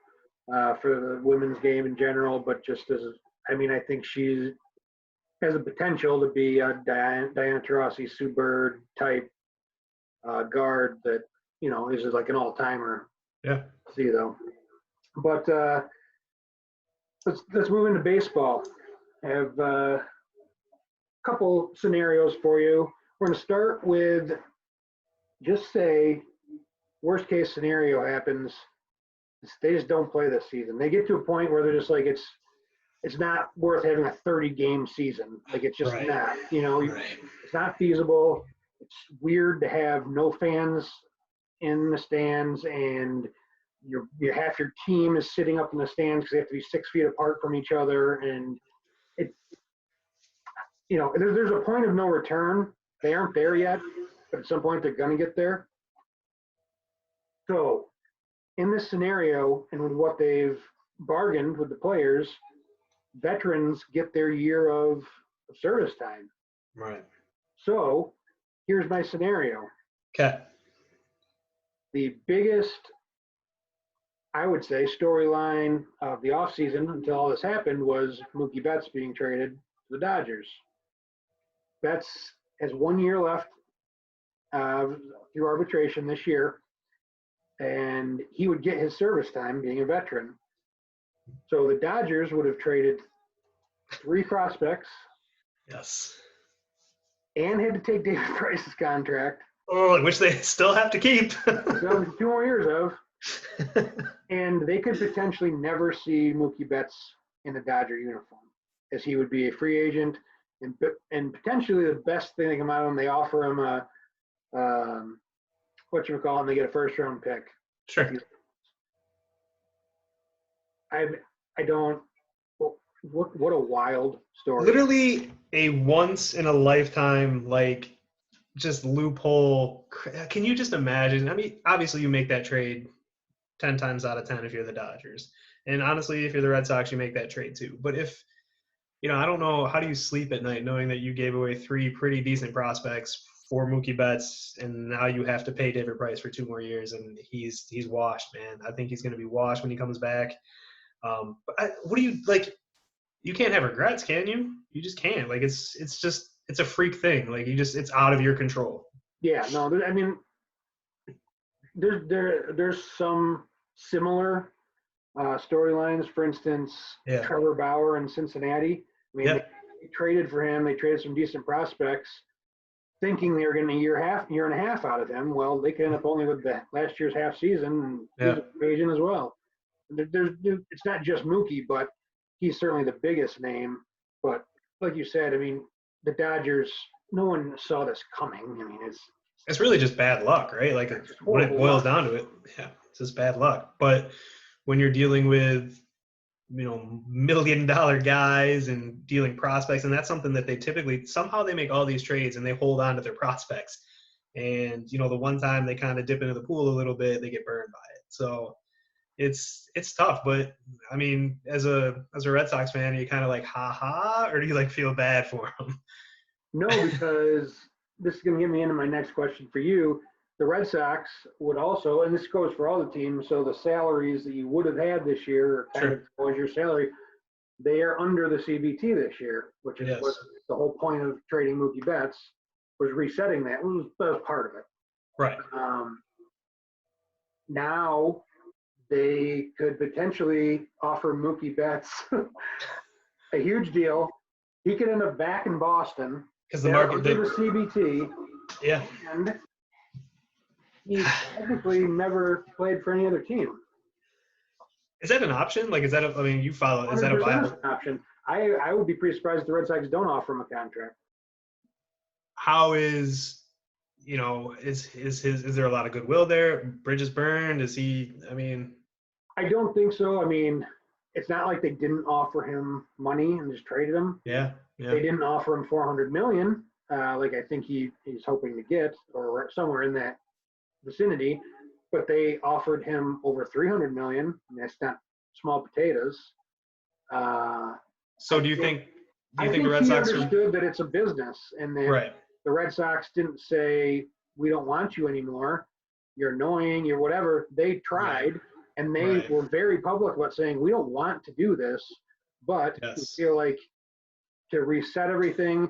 for the women's game in general. But I think she's has the potential to be a Diana Taurasi, Sue Bird type guard that, is like an all-timer. Yeah. See, though. But let's move into baseball. I have a couple scenarios for you. We're going to start with, just say, worst case scenario happens. They just don't play this season. They get to a point where they're just like, it's not worth having a 30-game season. Like, it's just Right. not. Right. It's not feasible. It's weird to have no fans in the stands, and your half your team is sitting up in the stands because they have to be 6 feet apart from each other, and there's a point of no return. They aren't there yet, but at some point they're going to get there. So in this scenario, and with what they've bargained with the players, veterans get their year of service time. Right. So here's my scenario. Okay. The biggest, I would say, storyline of the offseason until all this happened was Mookie Betts being traded to the Dodgers. Betts has 1 year left through arbitration this year, and he would get his service time being a veteran. So the Dodgers would have traded 3 prospects. Yes. And had to take David Price's contract. Oh, which they still have to keep. So 2 more years of. And they could potentially never see Mookie Betts in a Dodger uniform, as he would be a free agent. And potentially the best thing that come out of him, they offer him they get a first-round pick. Sure. I don't. What a wild story. Literally a once in a lifetime, like, just loophole. Can you just imagine? I mean, obviously you make that trade 10 times out of 10 if you're the Dodgers. And honestly, if you're the Red Sox, you make that trade too. But if, I don't know, how do you sleep at night knowing that you gave away 3 pretty decent prospects for Mookie Betts, and now you have to pay David Price for 2 more years, and he's washed, man. I think he's going to be washed when he comes back. What do you, like, you can't have regrets, can you? You just can't. Like, it's a freak thing. Like, it's out of your control. Yeah, no, I mean, there's some similar storylines. For instance, Trevor Bauer in Cincinnati. I mean, they traded for him. They traded some decent prospects, thinking they were getting a year and a half out of him. Well, they could end up only with the last year's half season, and agent as well. It's not just Mookie, but he's certainly the biggest name. But like you said, I mean, the Dodgers, no one saw this coming. I mean, it's really just bad luck, right? Like, when it boils down to it, it's just bad luck. But when you're dealing with, $1 million guys and dealing prospects, and that's something that they typically, somehow they make all these trades and they hold on to their prospects. And, the one time they kind of dip into the pool a little bit, they get burned by it. So it's tough. But I mean, as a Red Sox fan, are you kind of like, ha, or do you like feel bad for them? No, because this is going to get me into my next question for you. The Red Sox would also, and this goes for all the teams, so the salaries that you would have had this year, kind of was your salary, they are under the CBT this year, which is what the whole point of trading Mookie Betts was, resetting that. That was part of it. Right. Now they could potentially offer Mookie Betts a huge deal. He could end up back in Boston because the market under the CBT. Yeah. And he's technically never played for any other team. Is that an option? Like, you follow, is that a viable option? I would be pretty surprised if the Red Sox don't offer him a contract. How is, is there a lot of goodwill there? Bridges burned? Is he, I don't think so. I mean, it's not like they didn't offer him money and just traded him. Yeah. They didn't offer him $400 million, like I think he's hoping to get, or somewhere in that vicinity. But they offered him over $300 million. And that's not small potatoes. So do you think the Red Sox understood that it's a business, and that the Red Sox didn't say, we don't want you anymore, you're annoying, you're whatever. They tried, and they were very public about saying, we don't want to do this, but we feel like to reset everything.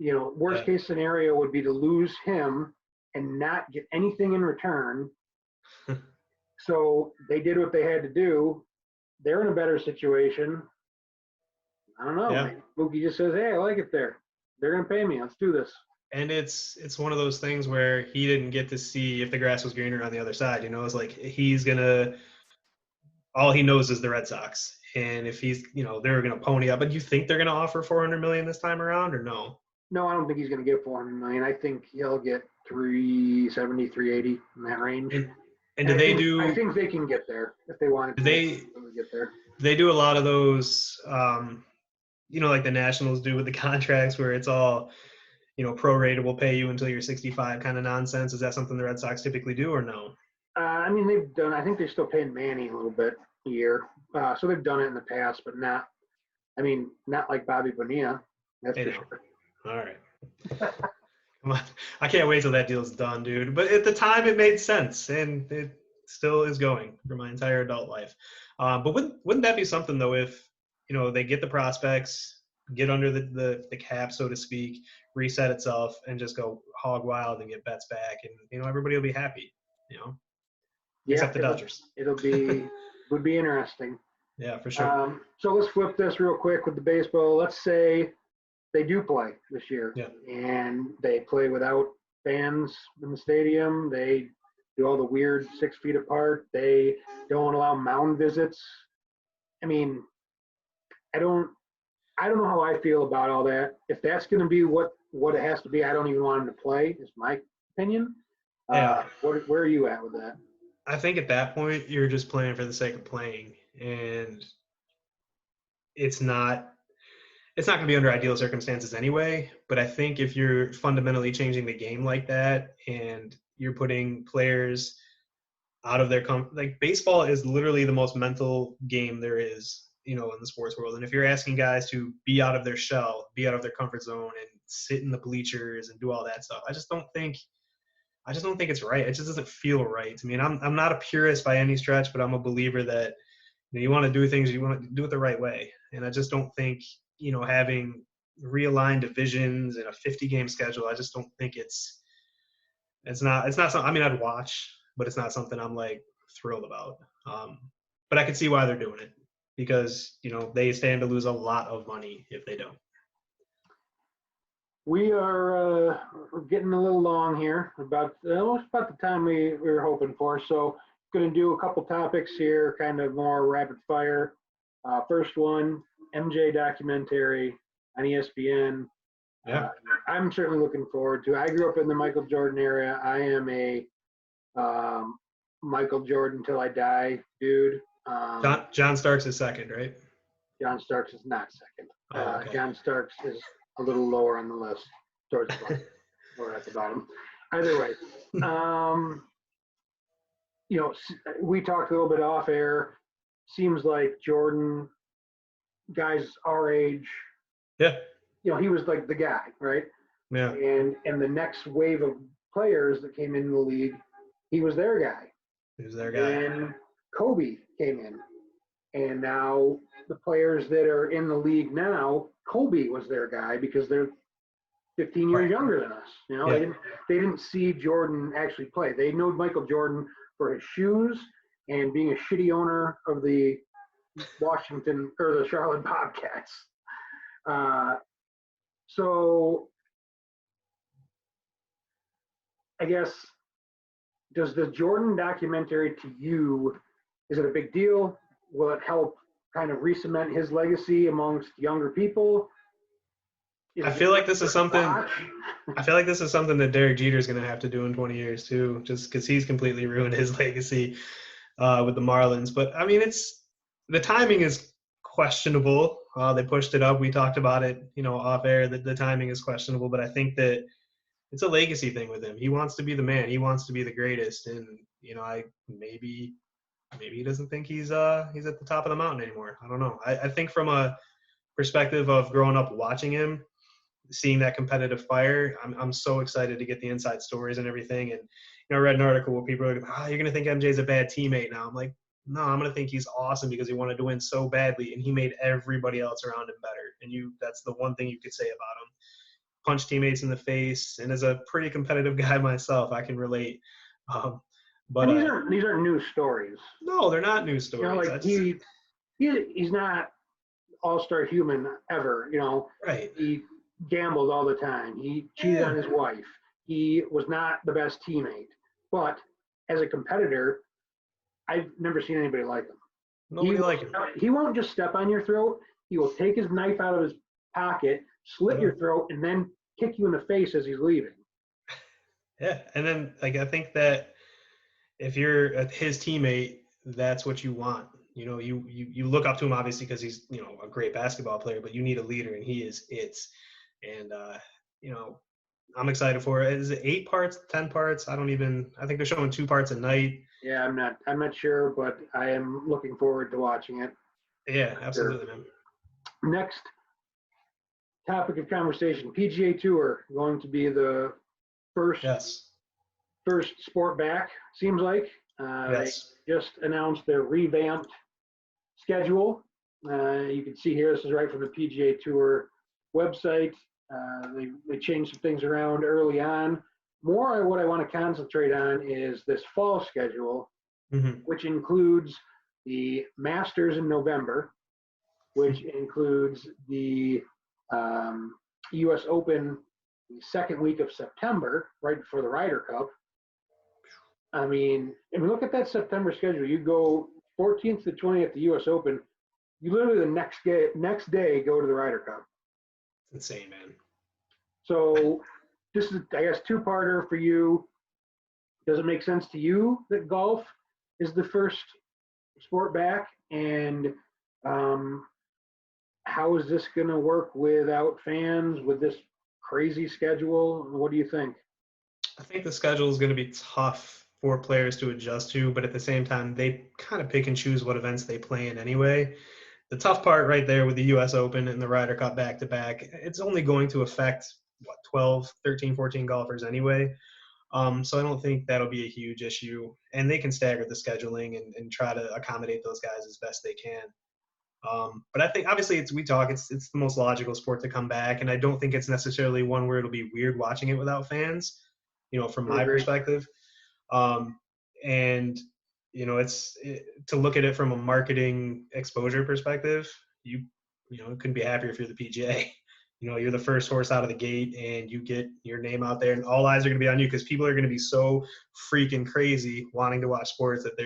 Worst case scenario would be to lose him and not get anything in return. So they did what they had to do. They're in a better situation. I don't know. Yeah. Mookie just says, "Hey, I like it there. They're gonna pay me. Let's do this." And it's one of those things where he didn't get to see if the grass was greener on the other side. It's like all he knows is the Red Sox. And if they're gonna pony up. But do you think they're gonna offer $400 million this time around, or no? No, I don't think he's gonna get $400 million. I think he'll get 370, 380 in that range. And do they do? I think they can get there if they wanted to. They get there. They do a lot of those, like the Nationals do with the contracts, where it's all, prorated, will pay you until you're 65 kind of nonsense. Is that something the Red Sox typically do, or no? I mean, they've done. I think they're still paying Manny a little bit a year, so they've done it in the past, but not. I mean, not like Bobby Bonilla. That's for sure. All right. Come on. I can't wait till that deal's done, dude. But at the time, it made sense, and it still is going for my entire adult life. But wouldn't that be something, though, if they get the prospects, get under the cap, so to speak, reset itself, and just go hog wild and get bets back, and everybody will be happy. Except the Dodgers. Would be interesting. Yeah, for sure. So let's flip this real quick with the baseball. Let's say they do play this year, and they play without fans in the stadium. They do all the weird 6 feet apart. They don't allow mound visits. I mean, I don't know how I feel about all that. If that's going to be what it has to be, I don't even want them to play, is my opinion. Where are you at with that? I think at that point, you're just playing for the sake of playing, and it's not going to be under ideal circumstances anyway. But I think if you're fundamentally changing the game like that, and you're putting players out of their like, baseball is literally the most mental game there is, in the sports world. And if you're asking guys to be out of their shell, be out of their comfort zone, and sit in the bleachers and do all that stuff, I just don't think it's right. It just doesn't feel right to me. And I'm not a purist by any stretch, but I'm a believer that you want to do things, you want to do it the right way. And I just don't think, having realigned divisions and a 50-game schedule, I just don't think it's not something. I mean, I'd watch, but it's not something I'm like thrilled about. But I can see why they're doing it, because they stand to lose a lot of money if they don't. We are getting a little long here, almost about the time we were hoping for. So, going to do a couple topics here, kind of more rapid fire. First one, MJ documentary on ESPN. Yeah. I'm certainly looking forward to it. I grew up in the Michael Jordan era. I am a Michael Jordan till I die dude. John Starks is second, right? John Starks is not second. Okay. John Starks is a little lower on the list, towards the bottom, or at the bottom. Either way, we talked a little bit off air. Seems like Jordan, guys our age, he was like the guy, right? Yeah. And the next wave of players that came into the league, he was their guy. And Kobe came in, and now the players that are in the league now, Kobe was their guy because they're 15 years younger than us. They didn't see Jordan actually play. They know Michael Jordan for his shoes and being a shitty owner of the Washington or the Charlotte Bobcats. So I guess, does the Jordan documentary to you, is it a big deal? Will it help kind of re-cement his legacy amongst younger people? I feel like this is something that Derek Jeter is going to have to do in 20 years too, just because he's completely ruined his legacy with the Marlins. But I mean, the timing is questionable. They pushed it up. We talked about it, off air, that the timing is questionable, but I think that it's a legacy thing with him. He wants to be the man. He wants to be the greatest. And, maybe he doesn't think he's at the top of the mountain anymore. I don't know. I think from a perspective of growing up watching him, seeing that competitive fire, I'm so excited to get the inside stories and everything. And, I read an article where people are like, you're going to think MJ's a bad teammate now. I'm like, no, I'm going to think he's awesome because he wanted to win so badly and he made everybody else around him better. And that's the one thing you could say about him. Punch teammates in the face. And as a pretty competitive guy myself, I can relate. Um, but And these aren't new stories. no, they're not news You know, stories. like he's not all-star human ever. You know, Right. he gambled all the time. He cheated on his wife. He was not the best teammate. But as a competitor, I've never seen anybody like him. Nobody like him. He won't just step on your throat. He will take his knife out of his pocket, slit your throat, and then kick you in the face as he's leaving. Yeah, and then like I think that if you're his teammate, that's what you want. You know, you look up to him obviously because he's, you know, a great basketball player, but you need a leader, and he is it. And you know, I'm excited for it. Is it 8 parts, 10 parts? I think they're showing 2 parts a night. Yeah, I'm not sure, but I am looking forward to watching it. Yeah, absolutely, man. Next topic of conversation: PGA Tour going to be the first sport back. Seems like they just announced their revamped schedule. You can see here. This is right from the PGA Tour website. They changed some things around early on. More what I want to concentrate on is this fall schedule, which includes the Masters in November, which includes the U.S. Open the second week of September, right before the Ryder Cup. I mean, if you look at that September schedule, you go 14th to 20th the U.S. Open. You literally the next day go to the Ryder Cup. It's insane, man. So this is, I guess, two-parter for you. Does it make sense to you that golf is the first sport back? And how is this going to work without fans with this crazy schedule? What do you think? I think the schedule is going to be tough for players to adjust to, but at the same time, they kind of pick and choose what events they play in anyway. The tough part right there with the U.S. Open and the Ryder Cup back-to-back, it's only going to affect, 12, 13, 14 golfers anyway. So I don't think that'll be a huge issue. And they can stagger the scheduling and try to accommodate those guys as best they can. But I think, obviously, it's the most logical sport to come back, and I don't think it's necessarily one where it'll be weird watching it without fans, from my perspective. And to look at it from a marketing exposure perspective, you couldn't be happier if you're the PGA. You're the first horse out of the gate, and you get your name out there, and all eyes are going to be on you because people are going to be so freaking crazy wanting to watch sports that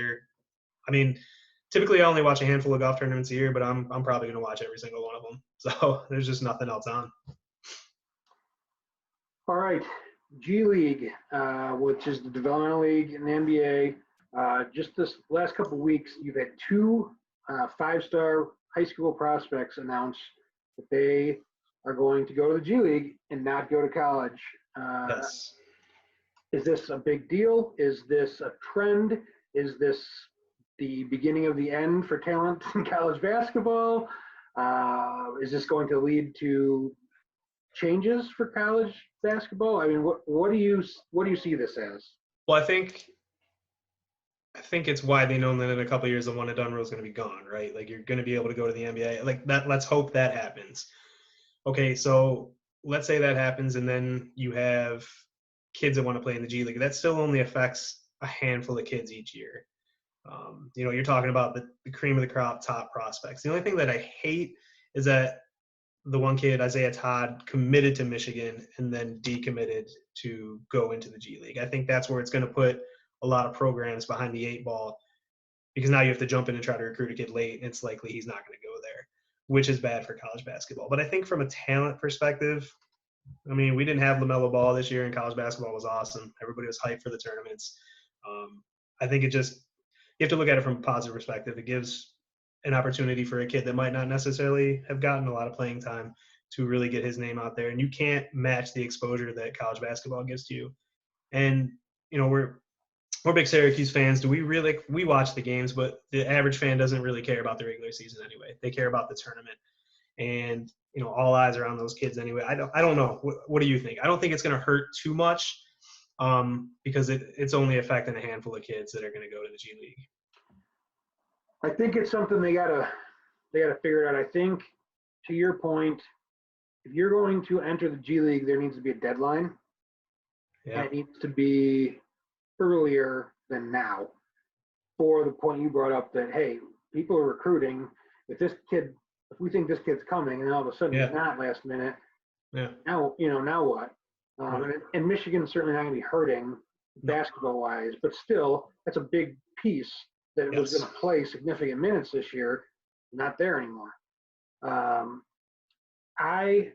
typically I only watch a handful of golf tournaments a year, but I'm probably going to watch every single one of them. So there's just nothing else on. All right. G League, which is the developmental league in the NBA. Just this last couple of weeks, you've had 2 5-star high school prospects announce that they are going to go to the G League and not go to college. Yes. Is this a big deal? Is this a trend? Is this the beginning of the end for talent in college basketball? Is this going to lead to changes for college basketball? I mean, what do you see this as? Well, I think it's widely known that in a couple of years the one and done rule is going to be gone, right? Like, you're going to be able to go to the NBA. Like that. Let's hope that happens. Okay, so let's say that happens, and then you have kids that want to play in the G League. That still only affects a handful of kids each year. You're talking about the cream of the crop, top prospects. The only thing that I hate is that the one kid, Isaiah Todd, committed to Michigan and then decommitted to go into the G League. I think that's where it's going to put a lot of programs behind the 8 ball, because now you have to jump in and try to recruit a kid late, and it's likely he's not going to go there, which is bad for college basketball. But I think from a talent perspective, we didn't have LaMelo Ball this year, and college basketball was awesome. Everybody was hyped for the tournaments. I think you have to look at it from a positive perspective. It gives an opportunity for a kid that might not necessarily have gotten a lot of playing time to really get his name out there. And you can't match the exposure that college basketball gives to you. And, we're big Syracuse fans. We watch the games, but the average fan doesn't really care about the regular season anyway. They care about the tournament. And, all eyes are on those kids anyway. I don't know. What do you think? I don't think it's going to hurt too much because it's only affecting a handful of kids that are going to go to the G League. I think it's something they gotta figure it out. I think, to your point, if you're going to enter the G League, there needs to be a deadline, and Yeah, it needs to be earlier than now. For the point you brought up that, hey, people are recruiting. If we think this kid's coming, and all of a sudden he's yeah, not last minute, yeah. now what? Right. And Michigan's certainly not going to be hurting No. basketball wise, but still, that's a big piece that was Yes. going to play significant minutes this year. Not there anymore. Um, I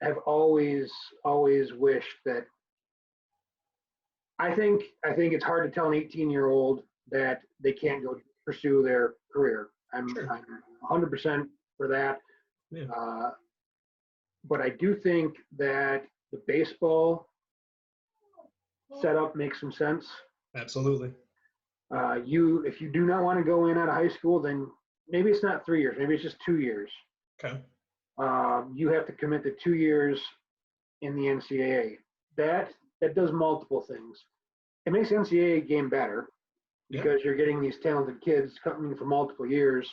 have always wished that. I think it's hard to tell an 18-year-old that they can't go pursue their career. Sure. I'm 100% for that. Yeah. Uh, but I do think that the baseball setup makes some sense. Absolutely. If you do not want to go in out of high school, then maybe it's not 3 years, maybe it's just 2 years. Okay. You have to commit to 2 years in the NCAA. That does multiple things. It makes the NCAA game better Yeah. because you're getting these talented kids coming for multiple years.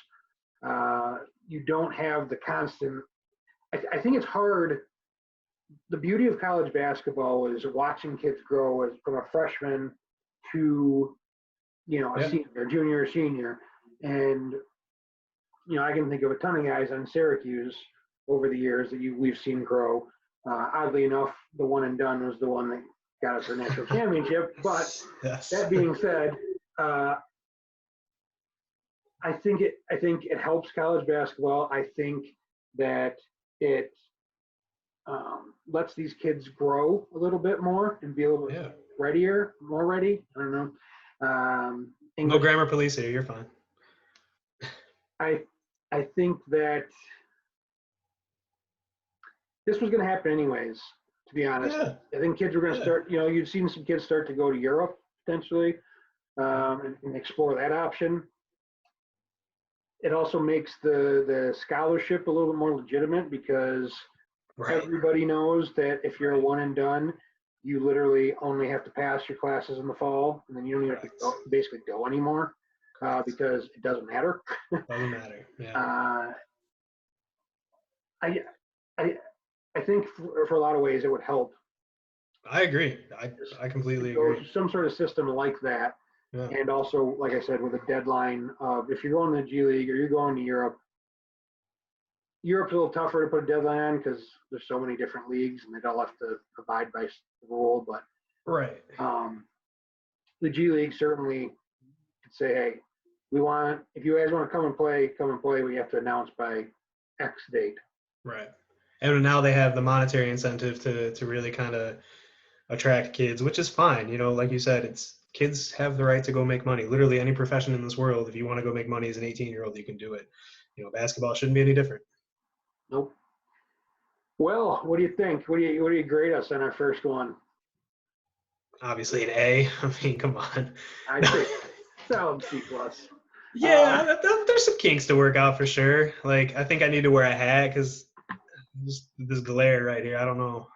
You don't have the constant. I think it's hard. The beauty of college basketball is watching kids grow from a freshman to a Yeah. senior, junior, or senior, and I can think of a ton of guys on Syracuse over the years that we've seen grow. Oddly enough, the one and done was the one that got us our national championship. But Yes. that being said, I think it helps college basketball. I think that it lets these kids grow a little bit more and be a little bit Yeah. more ready. I don't know. No English. grammar police here. You're fine. I think that this was going to happen anyways. To be honest, Yeah. I think kids were going to start. You've seen some kids start to go to Europe potentially and explore that option. It also makes the scholarship a little bit more legitimate because Right. everybody knows that if you're a one and done, you literally only have to pass your classes in the fall, and then you don't even have to basically go anymore because it doesn't matter. Doesn't matter. Yeah. I think for a lot of ways it would help. I agree. I completely agree. Some sort of system like that. Yeah. And also, like I said, with a deadline of if you're going to the G League or you're going to Europe's a little tougher to put a deadline on because there's so many different leagues and they all have to abide by the rule. But Right. the G League certainly could say, hey, if you guys want to come and play, but you have to announce by X date. Right. And now they have the monetary incentive to really kind of attract kids, which is fine. Like you said, kids have the right to go make money. Literally any profession in this world, if you want to go make money as an 18-year-old, you can do it. Basketball shouldn't be any different. Nope. Well, what do you think? What do you grade us on our first one? Obviously an A. I mean, come on. I'd say solid C+. Yeah, there's some kinks to work out for sure. Like, I think I need to wear a hat because this glare right here. I don't know.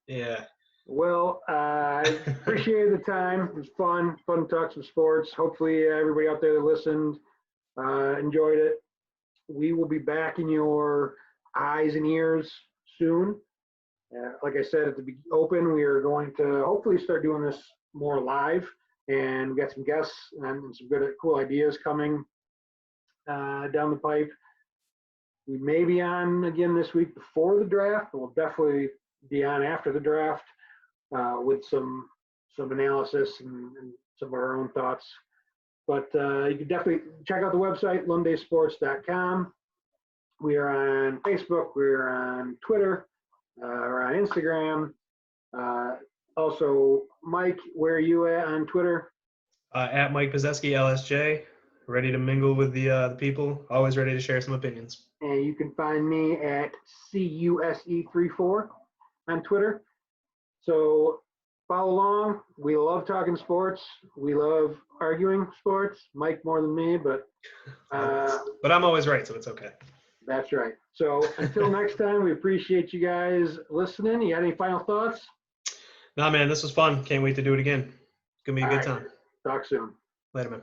Yeah. Well, I appreciate the time. It was fun to talk some sports. Hopefully everybody out there that listened enjoyed it. We will be back in your eyes and ears soon. Like I said at the open, we are going to hopefully start doing this more live, and we got some guests and some good, cool ideas coming down the pipe. We may be on again this week before the draft, but we'll definitely be on after the draft with some analysis and some of our own thoughts. But you can definitely check out the website, lundaysports.com. We are on Facebook. We're on Twitter. We're on Instagram. Also, Mike, where are you at on Twitter? At Mike Pizzeski, LSJ. Ready to mingle with the people. Always ready to share some opinions. And you can find me at CUSE34 on Twitter. So follow along. We love talking sports. We love arguing sports. Mike more than me, but I'm always right, so it's okay. That's right. So until next time, we appreciate you guys listening. You got any final thoughts? Nah, man, this was fun. Can't wait to do it again. It's gonna be a good time. Talk soon. Later, man.